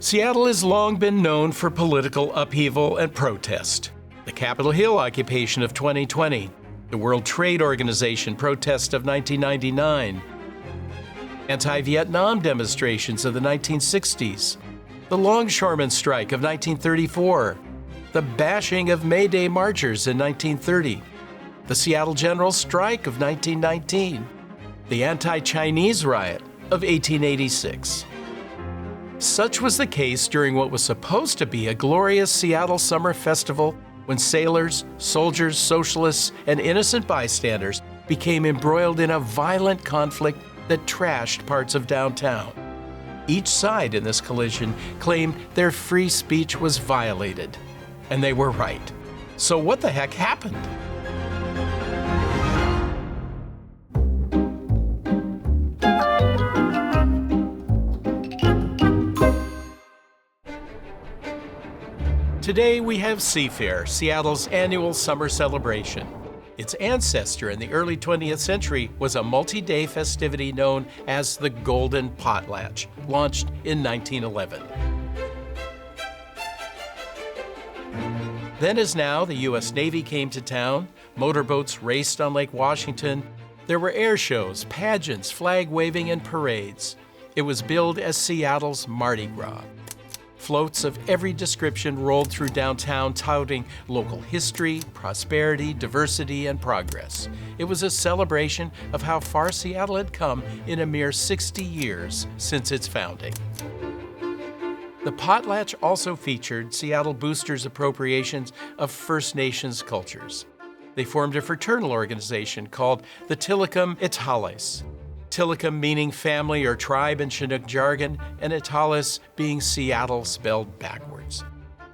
Seattle has long been known for political upheaval and protest. The Capitol Hill occupation of 2020, the World Trade Organization protest of 1999, anti-Vietnam demonstrations of the 1960s, the Longshoremen Strike of 1934, the bashing of May Day marchers in 1930, the Seattle General Strike of 1919, the anti-Chinese riot of 1886. Such was the case during what was supposed to be a glorious Seattle summer festival when sailors, soldiers, socialists, and innocent bystanders became embroiled in a violent conflict that trashed parts of downtown. Each side in this collision claimed their free speech was violated, and they were right. So what the heck happened? Today we have Seafair, Seattle's annual summer celebration. Its ancestor in the early 20th century was a multi-day festivity known as the Golden Potlatch, launched in 1911. Then as now, the U.S. Navy came to town, motorboats raced on Lake Washington, there were air shows, pageants, flag waving, and parades. It was billed as Seattle's Mardi Gras. Floats of every description rolled through downtown touting local history, prosperity, diversity, and progress. It was a celebration of how far Seattle had come in a mere 60 years since its founding. The Potlatch also featured Seattle boosters' appropriations of First Nations cultures. They formed a fraternal organization called the Tillicum Itales. Tillicum meaning family or tribe in Chinook jargon, and Itales being Seattle spelled backwards.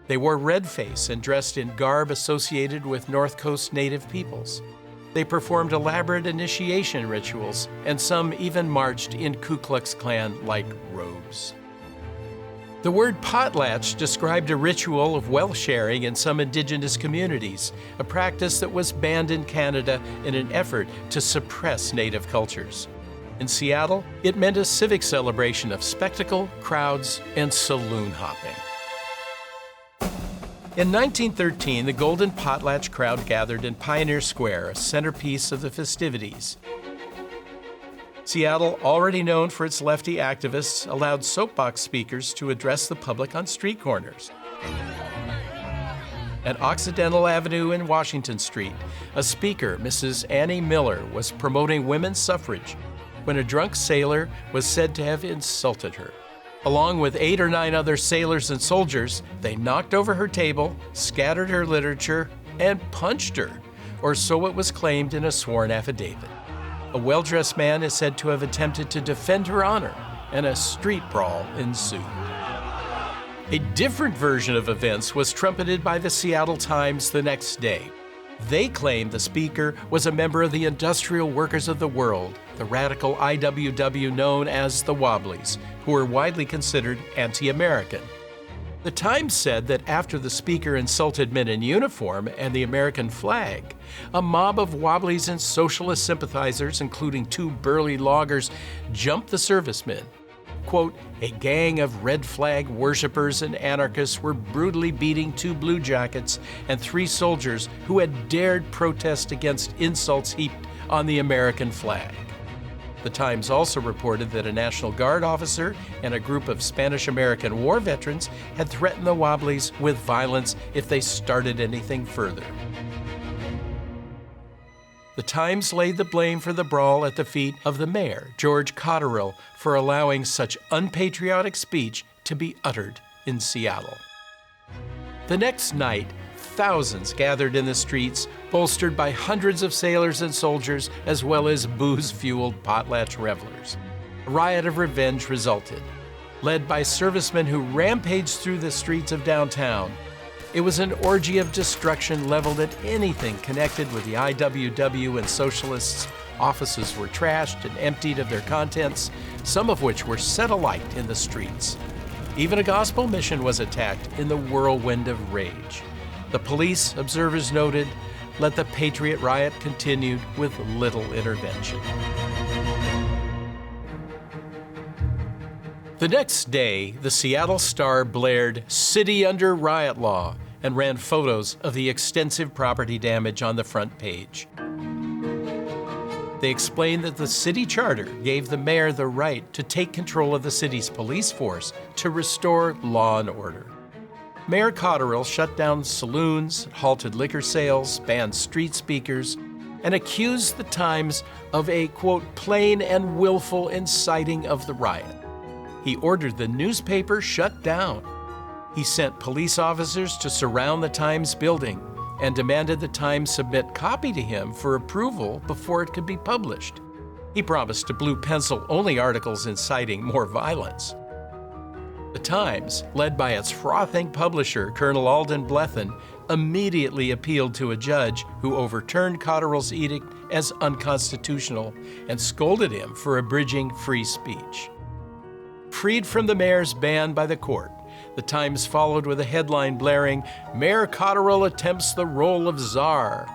They wore red face and dressed in garb associated with North Coast native peoples. They performed elaborate initiation rituals, and some even marched in Ku Klux Klan-like robes. The word potlatch described a ritual of wealth sharing in some Indigenous communities, a practice that was banned in Canada in an effort to suppress Native cultures. In Seattle, it meant a civic celebration of spectacle, crowds, and saloon hopping. In 1913, the Golden Potlatch crowd gathered in Pioneer Square, a centerpiece of the festivities. Seattle, already known for its lefty activists, allowed soapbox speakers to address the public on street corners. At Occidental Avenue and Washington Street, a speaker, Mrs. Annie Miller, was promoting women's suffrage when a drunk sailor was said to have insulted her. Along with 8 or 9 other sailors and soldiers, they knocked over her table, scattered her literature, and punched her, or so it was claimed in a sworn affidavit. A well-dressed man is said to have attempted to defend her honor, and a street brawl ensued. A different version of events was trumpeted by the Seattle Times the next day. They claimed the speaker was a member of the Industrial Workers of the World, the radical IWW known as the Wobblies, who were widely considered anti-American. The Times said that after the speaker insulted men in uniform and the American flag, a mob of Wobblies and socialist sympathizers, including 2 burly loggers, jumped the servicemen. Quote, a gang of red flag worshipers and anarchists were brutally beating 2 blue jackets and 3 soldiers who had dared protest against insults heaped on the American flag. The Times also reported that a National Guard officer and a group of Spanish-American war veterans had threatened the Wobblies with violence if they started anything further. The Times laid the blame for the brawl at the feet of the mayor, George Cotterill, for allowing such unpatriotic speech to be uttered in Seattle. The next night, thousands gathered in the streets, bolstered by hundreds of sailors and soldiers, as well as booze-fueled potlatch revelers. A riot of revenge resulted. Led by servicemen who rampaged through the streets of downtown, it was an orgy of destruction leveled at anything connected with the IWW and socialists. Offices were trashed and emptied of their contents, some of which were set alight in the streets. Even a gospel mission was attacked in the whirlwind of rage. The police, observers noted, let the patriot riot continue with little intervention. The next day, the Seattle Star blared "City Under Riot Law" and ran photos of the extensive property damage on the front page. They explained that the city charter gave the mayor the right to take control of the city's police force to restore law and order. Mayor Cotterill shut down saloons, halted liquor sales, banned street speakers, and accused the Times of a, quote, plain and willful inciting of the riot. He ordered the newspaper shut down. He sent police officers to surround the Times building and demanded the Times submit copy to him for approval before it could be published. He promised to blue pencil only articles inciting more violence. The Times, led by its frothing publisher, Colonel Alden Blethen, immediately appealed to a judge who overturned Cotterill's edict as unconstitutional and scolded him for abridging free speech. Freed from the mayor's ban by the court, the Times followed with a headline blaring, "Mayor Cotterill attempts the role of czar."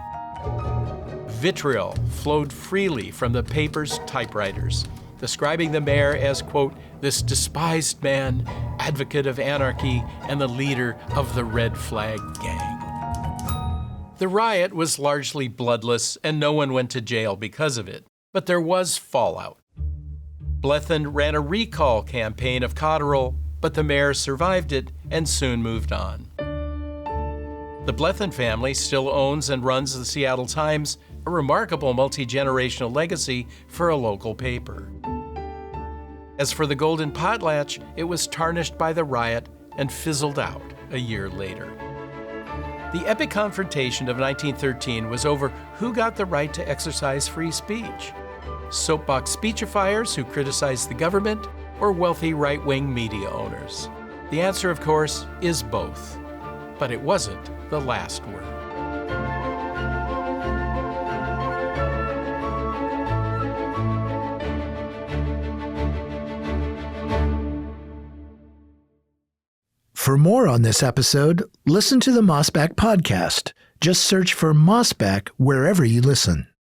Vitriol flowed freely from the paper's typewriters, describing the mayor as, quote, "this despised man, advocate of anarchy, and the leader of the Red Flag Gang." The riot was largely bloodless, and no one went to jail because of it, but there was fallout. Blethen ran a recall campaign of Cotterill, but the mayor survived it and soon moved on. The Blethen family still owns and runs the Seattle Times, a remarkable multi-generational legacy for a local paper. As for the Golden Potlatch, it was tarnished by the riot and fizzled out a year later. The epic confrontation of 1913 was over who got the right to exercise free speech: soapbox speechifiers who criticized the government, or wealthy right-wing media owners. The answer, of course, is both. But it wasn't the last word. For more on this episode, listen to the Mossback podcast. Just search for Mossback wherever you listen.